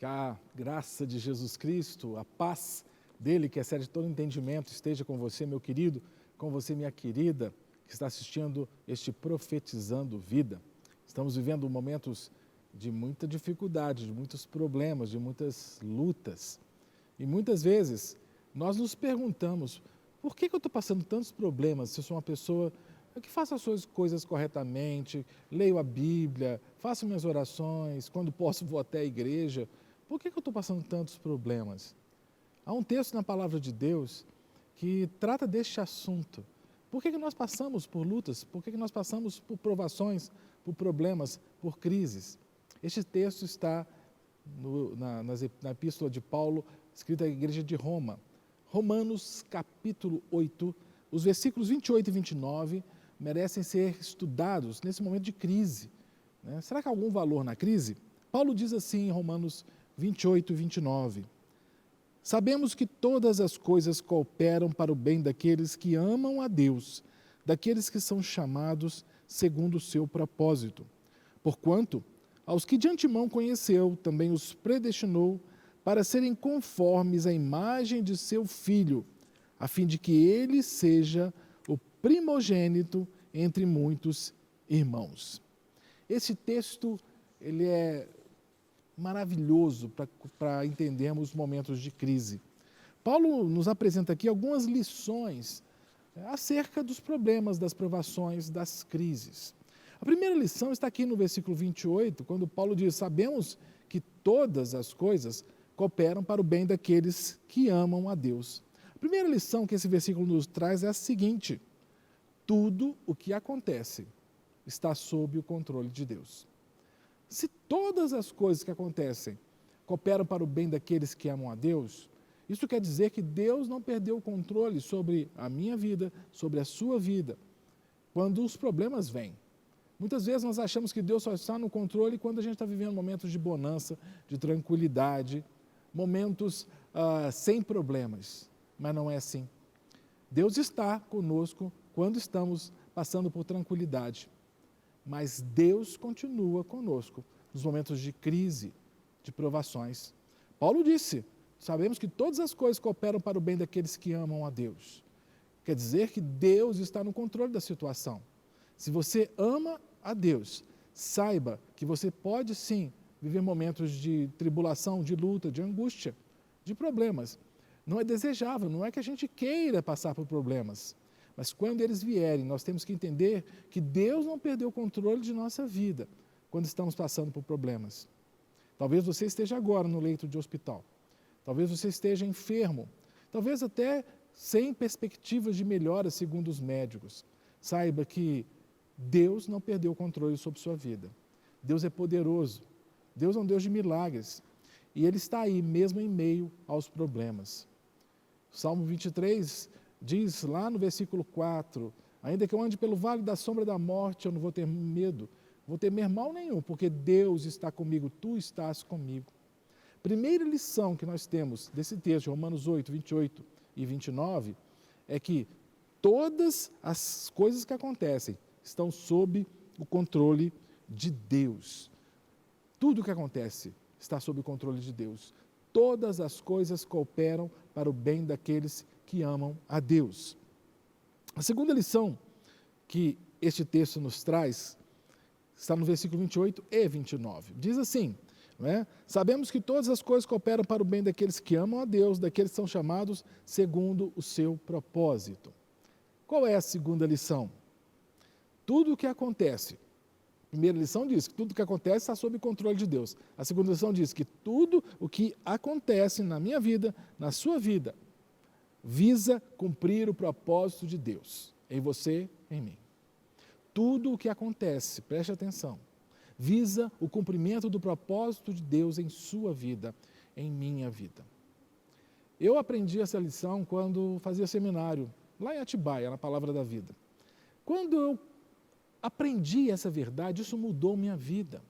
Que a graça de Jesus Cristo, a paz dele, que excede todo entendimento, esteja com você, meu querido, com você, minha querida, que está assistindo este Profetizando Vida. Estamos vivendo momentos de muita dificuldade, de muitos problemas, de muitas lutas. E muitas vezes nós nos perguntamos, por que eu estou passando tantos problemas se eu sou uma pessoa que faço as suas coisas corretamente, leio a Bíblia, faço minhas orações, quando posso vou até a igreja. Por que eu estou passando tantos problemas? Há um texto na Palavra de Deus que trata deste assunto. Por que nós passamos por lutas? Por que nós passamos por provações, por problemas, por crises? Este texto está na Epístola de Paulo, escrita à Igreja de Roma. Romanos capítulo 8, os versículos 28 e 29 merecem ser estudados nesse momento de crise. Será que há algum valor na crise? Paulo diz assim em Romanos 28 e 29. Sabemos que todas as coisas cooperam para o bem daqueles que amam a Deus, daqueles que são chamados segundo o seu propósito. Porquanto, aos que de antemão conheceu, também os predestinou para serem conformes à imagem de seu Filho, a fim de que ele seja o primogênito entre muitos irmãos. Esse texto, ele é maravilhoso para entendermos momentos de crise. Paulo nos apresenta aqui algumas lições acerca dos problemas, das provações, das crises. A primeira lição está aqui no versículo 28, quando Paulo diz, sabemos que todas as coisas cooperam para o bem daqueles que amam a Deus. A primeira lição que esse versículo nos traz é a seguinte: tudo o que acontece está sob o controle de Deus. Se todas as coisas que acontecem cooperam para o bem daqueles que amam a Deus, isso quer dizer que Deus não perdeu o controle sobre a minha vida, sobre a sua vida, quando os problemas vêm. Muitas vezes nós achamos que Deus só está no controle quando a gente está vivendo momentos de bonança, de tranquilidade, momentos sem problemas, mas não é assim. Deus está conosco quando estamos passando por tranquilidade, mas Deus continua conosco nos momentos de crise, de provações. Paulo disse, sabemos que todas as coisas cooperam para o bem daqueles que amam a Deus. Quer dizer que Deus está no controle da situação. Se você ama a Deus, saiba que você pode sim viver momentos de tribulação, de luta, de angústia, de problemas. Não é desejável, não é que a gente queira passar por problemas, mas quando eles vierem, nós temos que entender que Deus não perdeu o controle de nossa vida quando estamos passando por problemas. Talvez você esteja agora no leito de hospital, talvez você esteja enfermo, talvez até sem perspectivas de melhora segundo os médicos. Saiba que Deus não perdeu o controle sobre sua vida. Deus é poderoso, Deus é um Deus de milagres e Ele está aí mesmo em meio aos problemas. Salmo 23 diz lá no versículo 4, ainda que eu ande pelo vale da sombra da morte, eu não vou ter medo, não vou temer mal nenhum, porque Deus está comigo, tu estás comigo. Primeira lição que nós temos desse texto, Romanos 8, 28 e 29, é que todas as coisas que acontecem estão sob o controle de Deus. Tudo o que acontece está sob o controle de Deus. Todas as coisas cooperam para o bem daqueles que amam a Deus. A segunda lição que este texto nos traz está no versículo 28 e 29. Diz assim, sabemos que todas as coisas cooperam para o bem daqueles que amam a Deus, daqueles que são chamados segundo o seu propósito. Qual é a segunda lição? Tudo o que acontece, a primeira lição diz que tudo o que acontece está sob o controle de Deus. A segunda lição diz que tudo o que acontece na minha vida, na sua vida, visa cumprir o propósito de Deus, em você, em mim. Tudo o que acontece, preste atenção, visa o cumprimento do propósito de Deus em sua vida, em minha vida. Eu aprendi essa lição quando fazia seminário, lá em Atibaia, na Palavra da Vida. Quando eu aprendi essa verdade, isso mudou minha vida.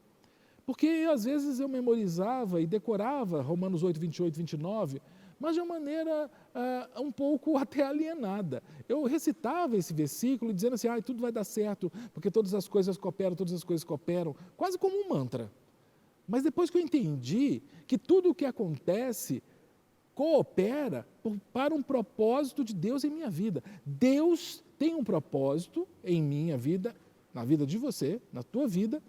Porque às vezes eu memorizava e decorava Romanos 8, 28, 29, mas de uma maneira um pouco até alienada. Eu recitava esse versículo dizendo assim, tudo vai dar certo, porque todas as coisas cooperam, quase como um mantra. Mas depois que eu entendi que tudo o que acontece coopera para um propósito de Deus em minha vida. Deus tem um propósito em minha vida, na vida de você, na tua vida,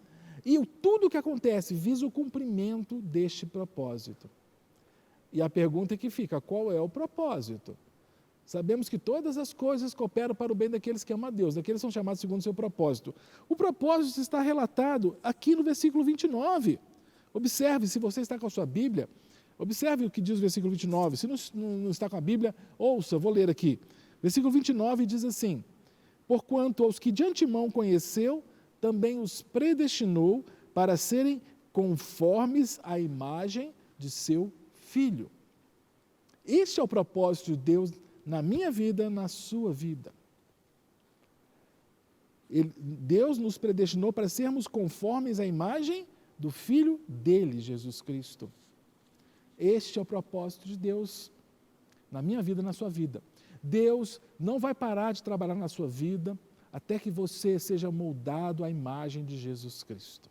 e tudo o que acontece visa o cumprimento deste propósito. E a pergunta que fica, qual é o propósito? Sabemos que todas as coisas cooperam para o bem daqueles que amam a Deus, daqueles que são chamados segundo o seu propósito. O propósito está relatado aqui no versículo 29. Observe, se você está com a sua Bíblia, observe o que diz o versículo 29. Se não está com a Bíblia, ouça, eu vou ler aqui. Versículo 29 diz assim: porquanto aos que de antemão conheceu, também os predestinou para serem conformes à imagem de seu Filho. Este é o propósito de Deus na minha vida, na sua vida. Deus nos predestinou para sermos conformes à imagem do Filho dele, Jesus Cristo. Este é o propósito de Deus na minha vida, na sua vida. Deus não vai parar de trabalhar na sua vida até que você seja moldado à imagem de Jesus Cristo.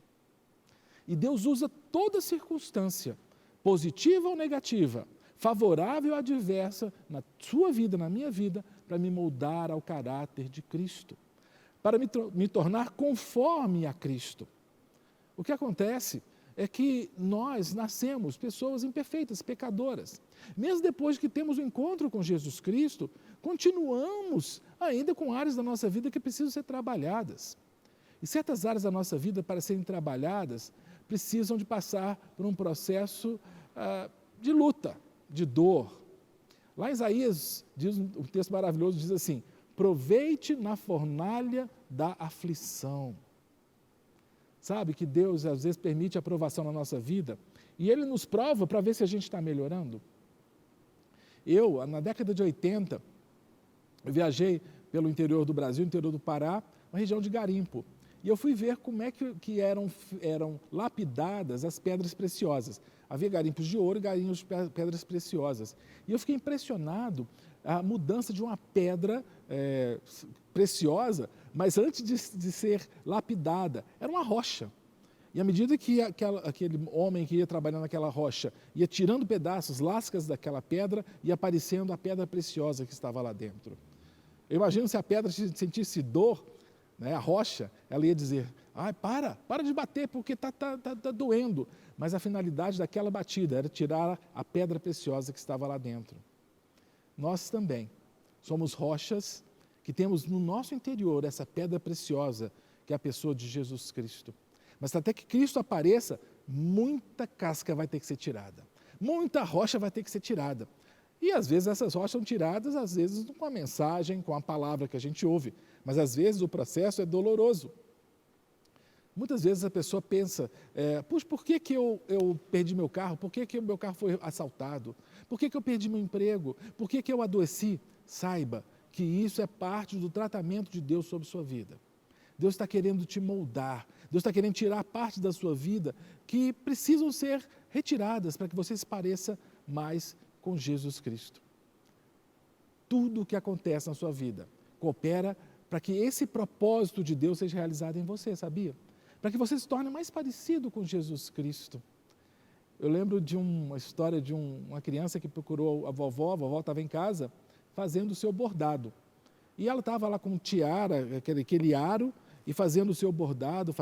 E Deus usa toda circunstância, positiva ou negativa, favorável ou adversa, na sua vida, na minha vida, para me moldar ao caráter de Cristo, para me tornar conforme a Cristo. O que acontece é que nós nascemos pessoas imperfeitas, pecadoras. Mesmo depois que temos o encontro com Jesus Cristo, continuamos ainda com áreas da nossa vida que precisam ser trabalhadas. E certas áreas da nossa vida, para serem trabalhadas, precisam de passar por um processo de luta, de dor. Lá em Isaías, diz um texto maravilhoso, diz assim: proveite na fornalha da aflição. Sabe que Deus às vezes permite a provação na nossa vida e Ele nos prova para ver se a gente está melhorando. Eu, na década de 80, eu viajei pelo interior do Brasil, interior do Pará, uma região de garimpo. E eu fui ver como é que eram lapidadas as pedras preciosas. Havia garimpos de ouro e garimpos de pedras preciosas. E eu fiquei impressionado a mudança de uma pedra preciosa, mas antes de ser lapidada, era uma rocha. E à medida que aquele homem que ia trabalhando naquela rocha ia tirando pedaços, lascas daquela pedra, ia aparecendo a pedra preciosa que estava lá dentro. Eu imagino se a pedra sentisse dor, né, a rocha, ela ia dizer: ai, para de bater porque está doendo. Mas a finalidade daquela batida era tirar a pedra preciosa que estava lá dentro. Nós também somos rochas que temos no nosso interior essa pedra preciosa que é a pessoa de Jesus Cristo. Mas até que Cristo apareça, muita casca vai ter que ser tirada. Muita rocha vai ter que ser tirada. E às vezes essas rochas são tiradas, às vezes com a mensagem, com a palavra que a gente ouve. Mas às vezes o processo é doloroso. Muitas vezes a pessoa pensa, puxa, por que eu perdi meu carro? Por que o meu carro foi assaltado? Por que eu perdi meu emprego? Por que eu adoeci? Saiba que isso é parte do tratamento de Deus sobre sua vida. Deus está querendo te moldar. Deus está querendo tirar partes da sua vida que precisam ser retiradas para que você se pareça mais com Jesus Cristo. Tudo o que acontece na sua vida coopera para que esse propósito de Deus seja realizado em você, sabia? Para que você se torne mais parecido com Jesus Cristo. Eu lembro de uma história de uma criança que procurou a vovó estava em casa fazendo o seu bordado. E ela estava lá com tiara, aquele aro, e fazendo o seu bordado,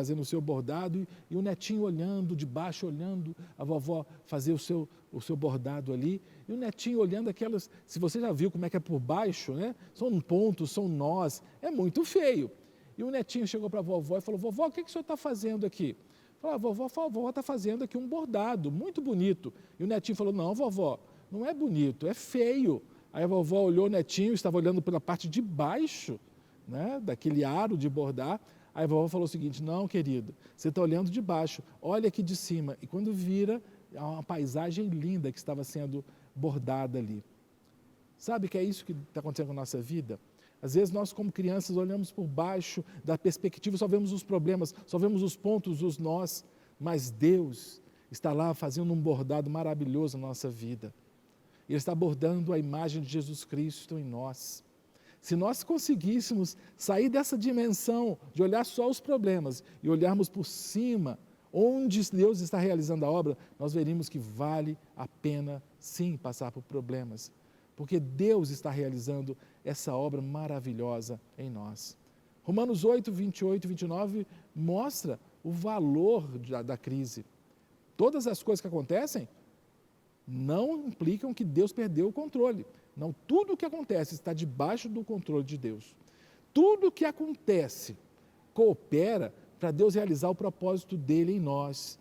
e o netinho olhando, de baixo olhando a vovó fazer o seu bordado ali, e o netinho olhando aquelas, se você já viu como é que é por baixo, né? São pontos, são nós, é muito feio. E o netinho chegou para a vovó e falou: vovó, o que o senhor está fazendo aqui? Falou: a vovó está fazendo aqui um bordado, muito bonito. E o netinho falou: não, vovó, não é bonito, é feio. Aí a vovó olhou o netinho, estava olhando pela parte de baixo, né, daquele aro de bordar. Aí a vovó falou o seguinte: não, querido, você está olhando de baixo, olha aqui de cima. E quando vira, há uma paisagem linda que estava sendo bordada ali. Sabe que é isso que está acontecendo com a nossa vida? Às vezes nós, como crianças, olhamos por baixo da perspectiva, só vemos os problemas, só vemos os pontos, os nós, mas Deus está lá fazendo um bordado maravilhoso na nossa vida. Ele está bordando a imagem de Jesus Cristo em nós. Se nós conseguíssemos sair dessa dimensão de olhar só os problemas e olharmos por cima onde Deus está realizando a obra, nós veríamos que vale a pena sim passar por problemas, porque Deus está realizando essa obra maravilhosa em nós. Romanos 8, 28 e 29 mostra o valor da crise. Todas as coisas que acontecem não implicam que Deus perdeu o controle. Não, tudo o que acontece está debaixo do controle de Deus. Tudo o que acontece coopera para Deus realizar o propósito dele em nós,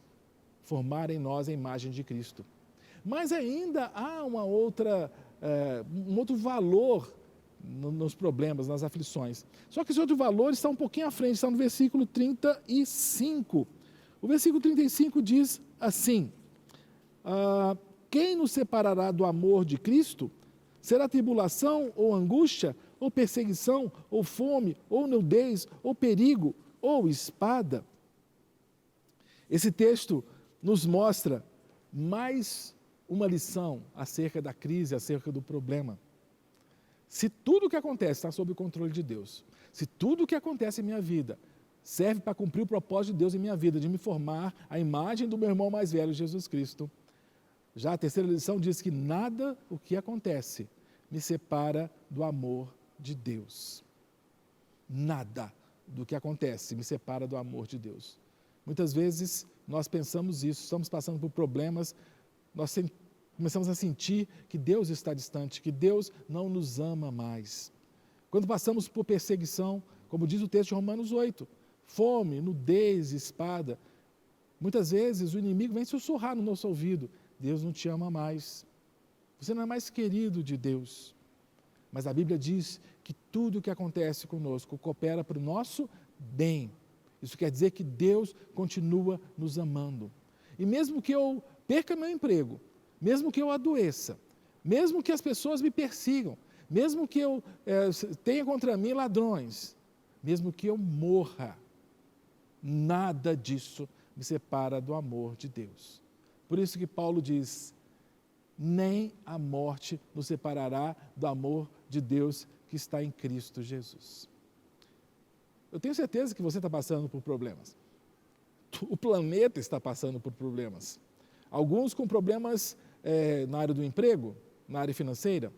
formar em nós a imagem de Cristo. Mas ainda há um outro valor nos problemas, nas aflições. Só que esse outro valor está um pouquinho à frente, está no versículo 35. O versículo 35 diz assim: quem nos separará do amor de Cristo? Será tribulação, ou angústia, ou perseguição, ou fome, ou nudez, ou perigo, ou espada? Esse texto nos mostra mais uma lição acerca da crise, acerca do problema. Se tudo o que acontece está sob o controle de Deus, se tudo o que acontece em minha vida serve para cumprir o propósito de Deus em minha vida, de me formar a imagem do meu irmão mais velho, Jesus Cristo, já a terceira lição diz que nada o que acontece me separa do amor de Deus. Nada do que acontece me separa do amor de Deus. Muitas vezes nós pensamos isso, estamos passando por problemas, nós começamos a sentir que Deus está distante, que Deus não nos ama mais. Quando passamos por perseguição, como diz o texto de Romanos 8, fome, nudez, espada, muitas vezes o inimigo vem sussurrar no nosso ouvido: Deus não te ama mais, você não é mais querido de Deus. Mas a Bíblia diz que tudo o que acontece conosco coopera para o nosso bem. Isso quer dizer que Deus continua nos amando. E mesmo que eu perca meu emprego, mesmo que eu adoeça, mesmo que as pessoas me persigam, mesmo que eu tenha contra mim ladrões, mesmo que eu morra, nada disso me separa do amor de Deus. Por isso que Paulo diz: nem a morte nos separará do amor de Deus que está em Cristo Jesus. Eu tenho certeza que você está passando por problemas. O planeta está passando por problemas. Alguns com problemas na área do emprego, na área financeira,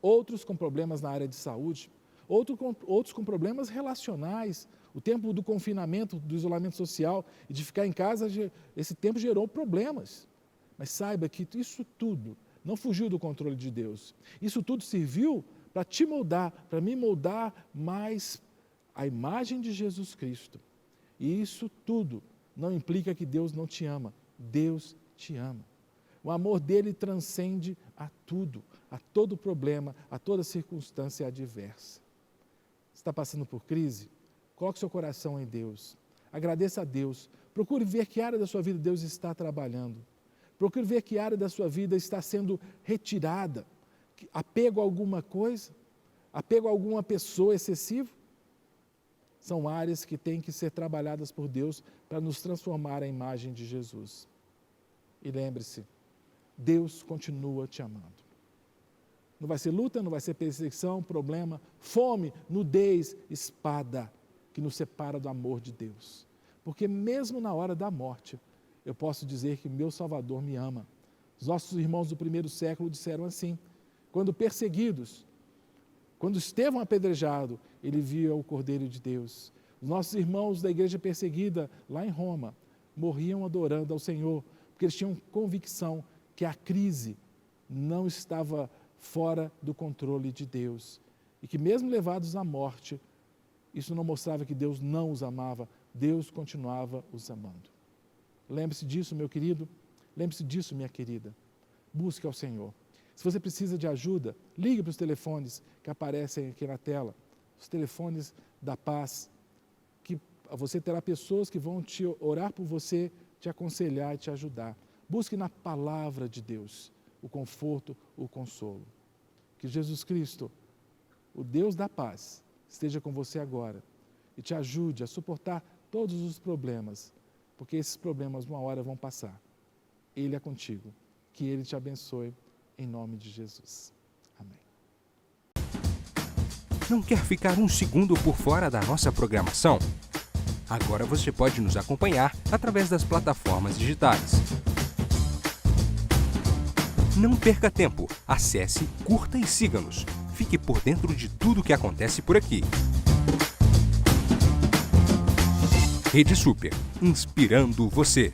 outros com problemas na área de saúde, outros com problemas relacionais. O tempo do confinamento, do isolamento social e de ficar em casa, esse tempo gerou problemas. Mas saiba que isso tudo não fugiu do controle de Deus. Isso tudo serviu para te moldar, para me moldar mais a imagem de Jesus Cristo. E isso tudo não implica que Deus não te ama. Deus te ama. O amor dele transcende a tudo, a todo problema, a toda circunstância adversa. Você está passando por crise? Coloque seu coração em Deus. Agradeça a Deus. Procure ver que área da sua vida Deus está trabalhando. Procure ver que área da sua vida está sendo retirada. Apego a alguma coisa? Apego a alguma pessoa excessivo? São áreas que têm que ser trabalhadas por Deus para nos transformar à imagem de Jesus. E lembre-se, Deus continua te amando. Não vai ser luta, não vai ser perseguição, problema, fome, nudez, espada, que nos separa do amor de Deus. Porque mesmo na hora da morte, eu posso dizer que meu Salvador me ama. Os nossos irmãos do primeiro século disseram assim: quando perseguidos, quando Estevão apedrejado, ele via o Cordeiro de Deus. Os nossos irmãos da igreja perseguida lá em Roma morriam adorando ao Senhor, porque eles tinham convicção que a crise não estava fora do controle de Deus e que mesmo levados à morte, isso não mostrava que Deus não os amava, Deus continuava os amando. Lembre-se disso, meu querido, lembre-se disso, minha querida. Busque ao Senhor. Se você precisa de ajuda, ligue para os telefones que aparecem aqui na tela, os telefones da paz, que você terá pessoas que vão te orar por você, te aconselhar e te ajudar. Busque na palavra de Deus o conforto, o consolo. Que Jesus Cristo, o Deus da paz, esteja com você agora e te ajude a suportar todos os problemas, porque esses problemas uma hora vão passar. Ele é contigo. Que Ele te abençoe, em nome de Jesus. Amém. Não quer ficar um segundo por fora da nossa programação? Agora você pode nos acompanhar através das plataformas digitais. Não perca tempo. Acesse, curta e siga-nos. Fique por dentro de tudo o que acontece por aqui. Rede Super, inspirando você.